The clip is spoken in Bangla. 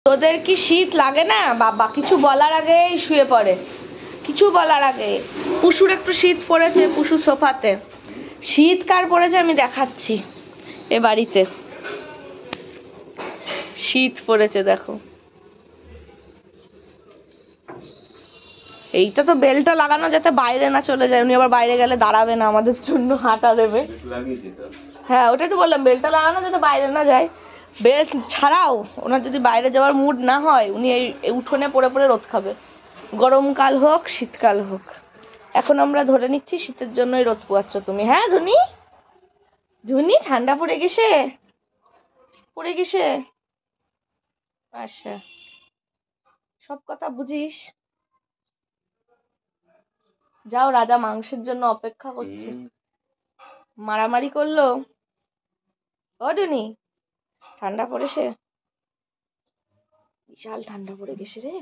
তোদের কি শীত লাগে না বাবা? কিছু বলার আগেই শুয়ে পড়ে, কিছু বলার আগে। পুশুর একটু শীত পড়েছে, পুশু সোফাতে। শীত কার পড়েছে আমি দেখাচ্ছি। এ বাড়িতে শীত পড়েছে দেখো। এইটা তো বেলটা লাগানো যাতে বাইরে না চলে যায়, উনি আবার বাইরে গেলে দাঁড়াবে না, আমাদের জন্য হাঁটা দেবে। হ্যাঁ ওটাই তো বললাম, বেলটা লাগানো যাতে বাইরে না যায়। বেল ছাড়াও ওনার যদি বাইরে যাওয়ার মুড না হয়, উনি এই উঠোনে পড়ে পড়ে রোদ খাবে, গরমকাল হোক শীতকাল হোক। এখন আমরা ধরে নিচ্ছি শীতের জন্যই রোদ পোয়াচ্ছ তুমি। হ্যাঁ ধুনি, ধুনি ঠান্ডা পড়ে গেছে, পড়ে গেছে। আচ্ছা, সব কথা বুঝিস। যাও, রাজা মাংসের জন্য অপেক্ষা করছে। মারামারি করলো। ও ডুনি, ঠান্ডা পড়েছে, বিশাল ঠান্ডা পড়ে গেছে রে।